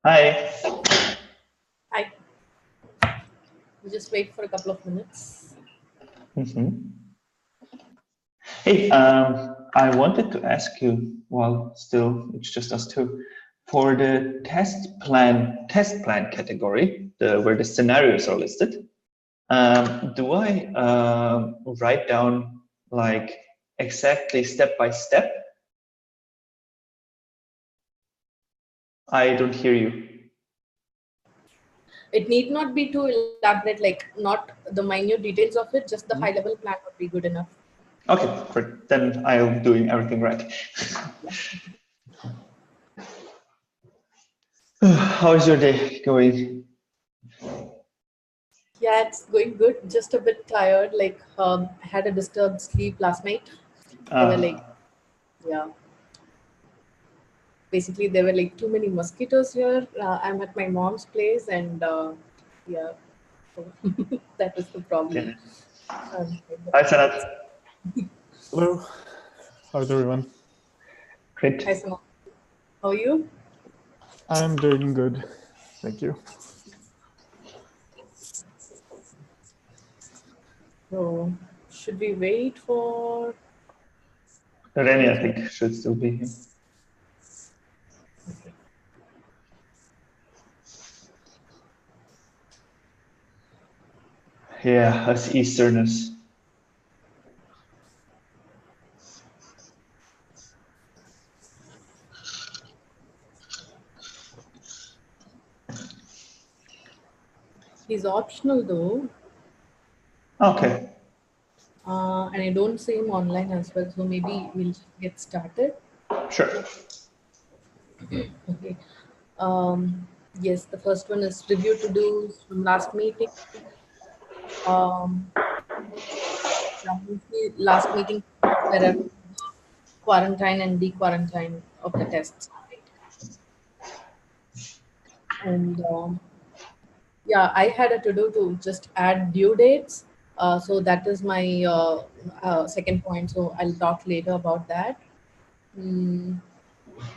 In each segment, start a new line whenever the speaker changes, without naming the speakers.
Hi.
Hi. We'll just wait for a couple of minutes.
Hey, I wanted to ask you, well, still, it's just us two, for the test plan category, where the scenarios are listed, do I write down like exactly step by step? I don't hear you.
It need not be too elaborate, like not the minute details of it, just the high level plan would be good enough.
Okay, then I'm doing everything right. How's your day going?
Yeah, it's going good. Just a bit tired. Like, I had a disturbed sleep last night. They were like, yeah, basically there were like too many mosquitoes here. I'm at my mom's place, and yeah, so that was the problem.
Yeah.
Kind of
Hi,
tired.
Sanat.
Hello, how's everyone?
Hi,
Great.
Sana. How are you?
I'm doing good, thank you.
So, should we wait for?
Reni, I think, should still be here.
Okay.
Yeah, us Easterners.
He's optional though,
Okay.
and I don't see him online as well. So maybe we'll get started.
Sure.
Okay. Yes, the first one is review to do from last meeting. Um, last meeting where quarantine and de-quarantine of the tests, right? And yeah, I had a to do to just add due dates. So that is my second point. So I'll talk later about that. Mm,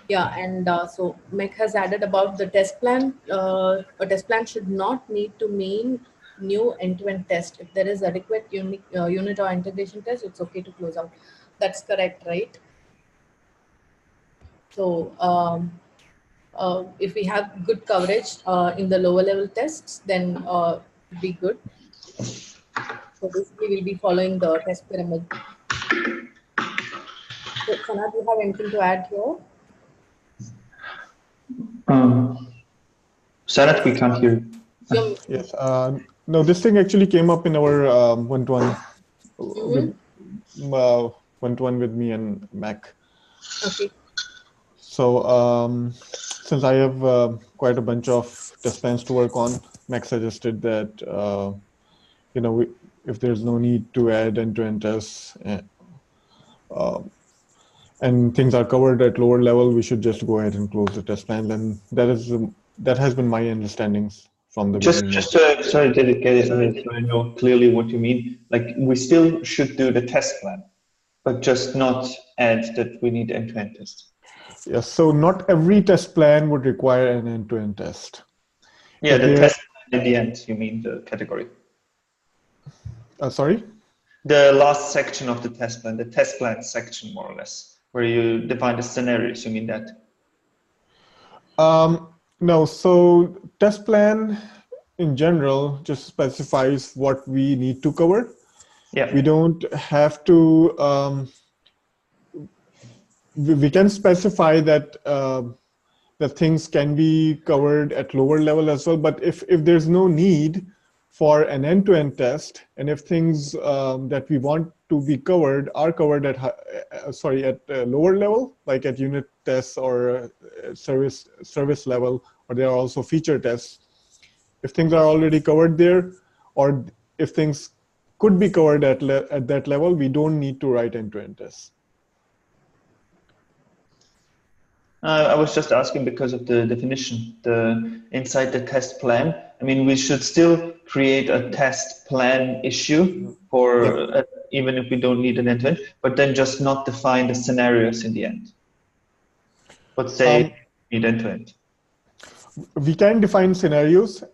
yeah, and so MEC has added about the test plan. A test plan should not need to mean new end-to-end test. If there is adequate unit or integration test, it's okay to close out. That's correct, right? So if we have good coverage in the lower level tests, then it'll be good. So basically, we'll be following the test pyramid. So, Sana, do you have anything to add here?
Sanat, we can't hear you.
You're,
Yes, no, this thing actually came up in our one-to-one
mhm.
with one-to-one with me and Mac.
Okay.
So since I have quite a bunch of test plans to work on, Mac suggested that if there's no need to add end-to-end tests and things are covered at lower level, we should just go ahead and close the test plan. And that has been my understandings from the beginning of.
Sorry, did it get it so I know clearly what you mean? Like, we still should do the test plan, but just not add that we need end-to-end test.
Yes, so not every test plan would require an end-to-end test.
Yeah,
If
the
there,
test plan at the end, you mean the category.
sorry?
The last section of the test plan section, more or less, where you define the scenarios, you mean that?
No, so test plan in general just specifies what we need to cover.
Yeah.
We don't have to, we can specify that that things can be covered at lower level as well. But if there's no need for an end-to-end test, and if things that we want to be covered are covered at lower level, like at unit tests or service level, or there are also feature tests. If things are already covered there, or if things could be covered at that level, we don't need to write end-to-end tests.
I was just asking because of the definition, inside the test plan. I mean, we should still create a test plan issue for
Yep.
even if we don't need an end-to-end, but then just not define the scenarios in the end. But say need end-to-end.
We can define scenarios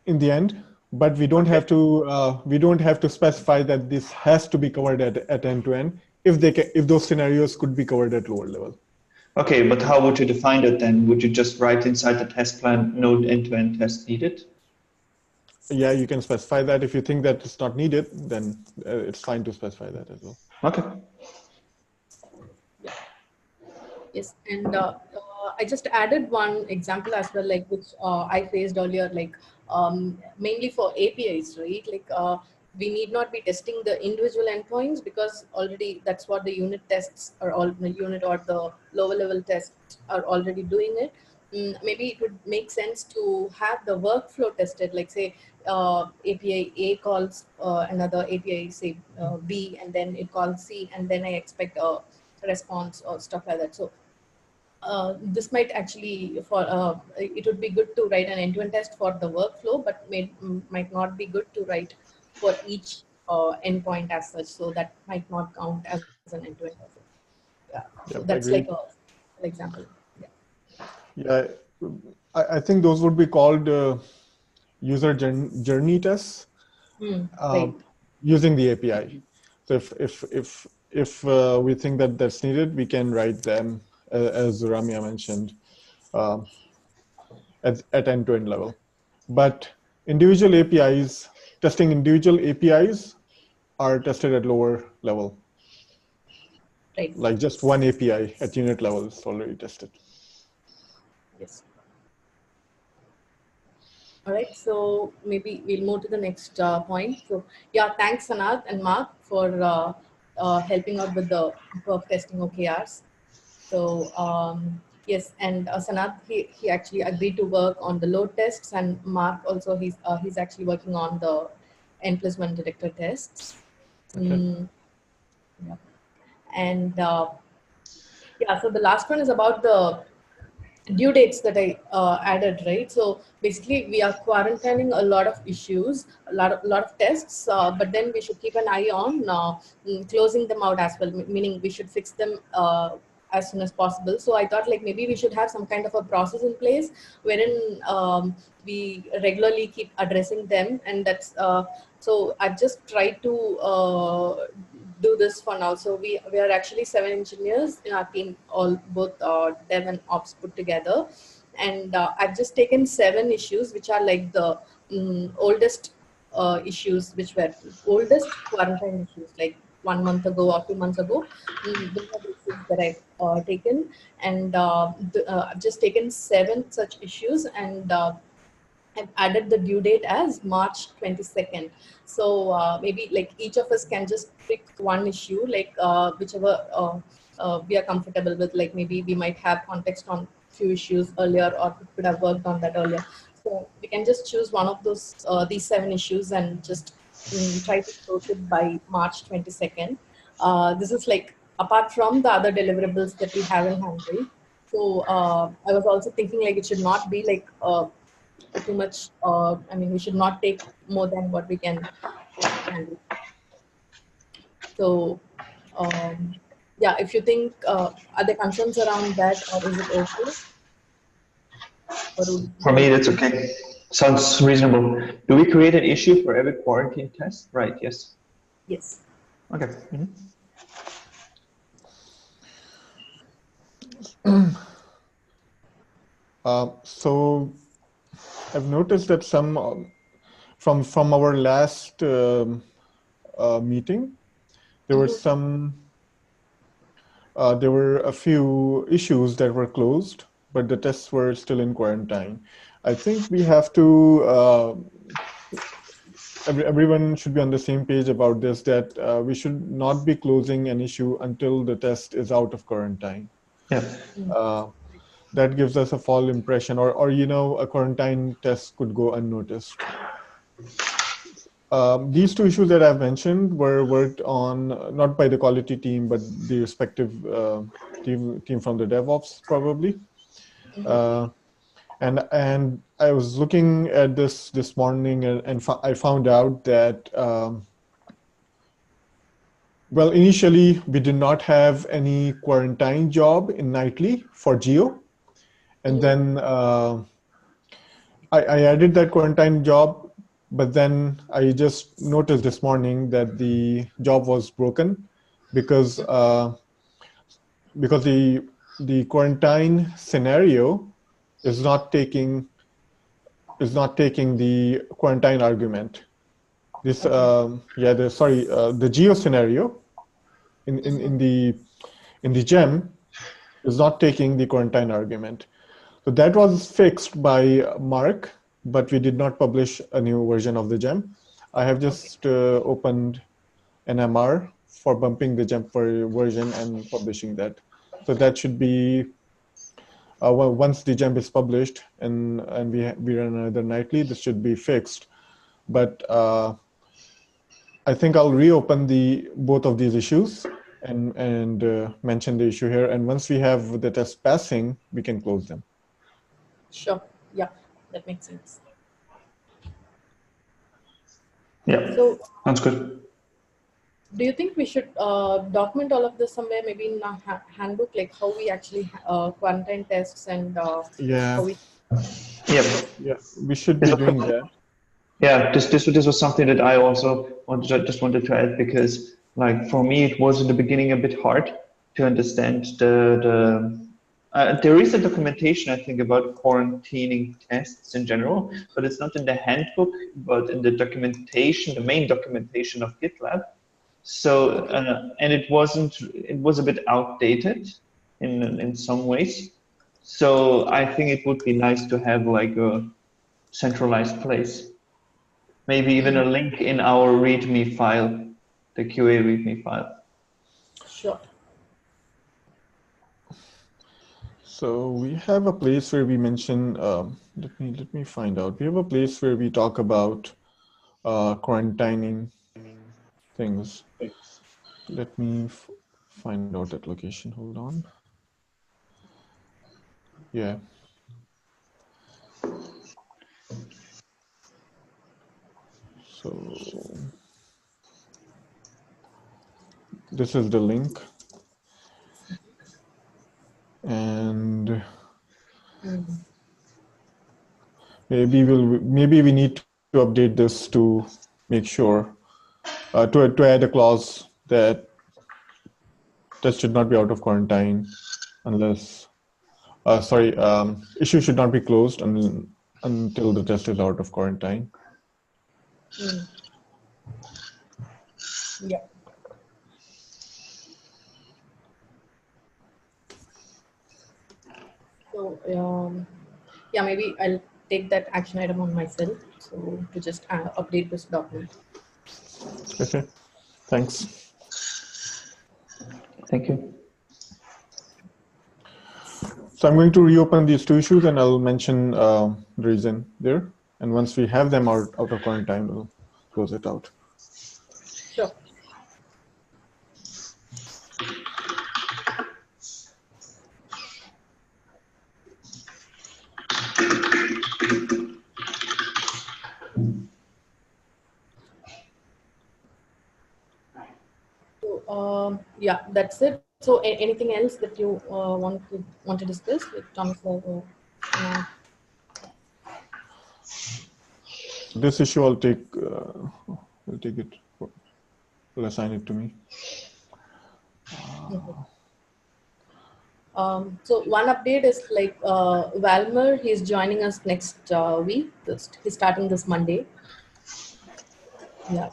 in the end, but we don't have to specify that this has to be covered at end to end if those scenarios could be covered at lower level.
Okay, but how would you define it then? Would you just write inside the test plan no end-to-end test needed?
Yeah, you can specify that. If you think that it's not needed, then it's fine to specify that as well.
Okay.
Yeah. Yes, and I just added one example as well, like which I faced earlier, like mainly for APIs, right? Like we need not be testing the individual endpoints because already that's what the unit tests or all the unit or the lower level tests are already doing it. Maybe it would make sense to have the workflow tested, like say API A calls another API, say B, and then it calls C, and then I expect a response or stuff like that. So this might actually it would be good to write an end-to-end test for the workflow, but might not be good to write for each endpoint as such. So that might not count as an end-to-end test. Yeah. So
Yep,
that's
agreed.
like an example. Yeah.
Yeah, I think those would be called user journey tests
Right.
using the API. So if we think that that's needed, we can write them as Ramya mentioned at end-to-end level. But individual APIs, testing individual APIs are tested at lower level.
Right.
Like just one API at unit level is already tested.
Yes. All right, so maybe we'll move to the next point. So yeah, thanks Sanat and Mark for helping out with the perf testing OKRs. So yes, and Sanat, he actually agreed to work on the load tests, and Mark also he's actually working on the N+1 detector tests.
Okay.
Yeah. And yeah, so the last one is about the due dates that I added, right? So basically, we are quarantining a lot of issues, a lot of tests, but then we should keep an eye on closing them out as well. Meaning, we should fix them as soon as possible. So I thought, like maybe we should have some kind of a process in place wherein we regularly keep addressing them, and that's so I've just tried to do this for now. So we are actually 7 engineers in our team, all both dev and ops put together, and I've just taken 7 issues which are like the oldest issues, which were oldest quarantine issues, like 1 month ago or 2 months ago. Those are the issues that I've taken, and I've just taken 7 such issues, and I've added the due date as March 22nd. So maybe like each of us can just pick one issue, like whichever we are comfortable with. Like maybe we might have context on few issues earlier, or we could have worked on that earlier. So we can just choose one of these 7 issues and just try to close it by March 22nd. This is like apart from the other deliverables that we have in hand, right? So I was also thinking like it should not be like too much. I mean, we should not take more than what we can handle. So, yeah, if you think, are there concerns around that, or is it okay? Or
For me, that's okay. Sounds reasonable. Do we create an issue for every quarantine test? Right, yes.
Yes.
Okay.
So I've noticed that some from our last meeting, there were there were a few issues that were closed, but the tests were still in quarantine. I think we have to everyone should be on the same page about this, that we should not be closing an issue until the test is out of quarantine.
Yeah.
That gives us a false impression, or you know, a quarantine test could go unnoticed. These 2 issues that I've mentioned were worked on not by the quality team, but the respective team from the DevOps probably. And I was looking at this morning, and I found out that well, initially we did not have any quarantine job in Nightly for Geo, and then I added that quarantine job, but then I just noticed this morning that the job was broken because the quarantine scenario is not taking the quarantine argument. This the geo scenario in the gem is not taking the quarantine argument. So that was fixed by Mark, but we did not publish a new version of the gem. I have just opened an MR for bumping the gem version and publishing that. So that should be once the gem is published and we run another nightly, this should be fixed. But I think I'll reopen both of these issues and mention the issue here. And once we have the test passing, we can close them.
Sure. Yeah, that makes sense.
Yeah,
So
sounds good.
do you think we should document all of this somewhere, maybe in a handbook, like how we actually quarantine tests and
Yeah.
how we?
Yep.
Yeah, we should be doing that.
Yeah, this was something that I also just wanted to add, because like for me it was in the beginning a bit hard to understand there is a documentation, I think, about quarantining tests in general, but it's not in the handbook, but in the documentation, the main documentation of GitLab. So and it was a bit outdated in some ways. So I think it would be nice to have like a centralized place. Maybe even a link in our README file, the QA README file.
Sure.
So we have a place where we mention. Let me find out. We have a place where we talk about quarantining things. Let me find out that location. Hold on. Yeah. So this is the link. And maybe we need to update this to make sure to add a clause that should not be out of quarantine unless issue should not be closed until the test is out of quarantine.
Yeah. So yeah, maybe I'll take that action item on myself. So to just update this document.
Okay, thanks.
Thank you.
So I'm going to reopen these two issues and I'll mention the reason there. And once we have them out of quarantine, we'll close it out.
Sure. So yeah, that's it. So anything else that you want to discuss with Thomas?
This issue I'll take it. Will assign it to me.
So one update is like Valmer, he's joining us next week. He's starting this Monday. Yeah.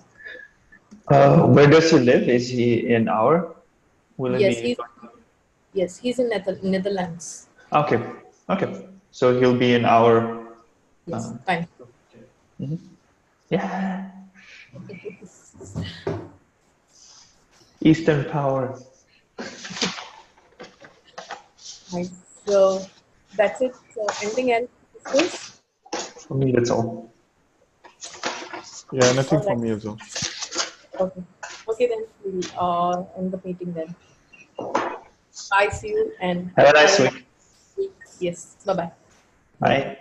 Where does he live? Is he in our? Will
Yes,
he be?
he's in Netherlands.
Okay. Okay. So he'll be in our.
Yes, fine.
Yeah. Eastern Power.
Nice. So that's it. So anything else to discuss?
For me, that's all.
Yeah, nothing for me as well.
Okay. Okay, then we'll end the meeting then. Bye, see you, and
Have a nice week.
Yes, bye-bye.
Bye.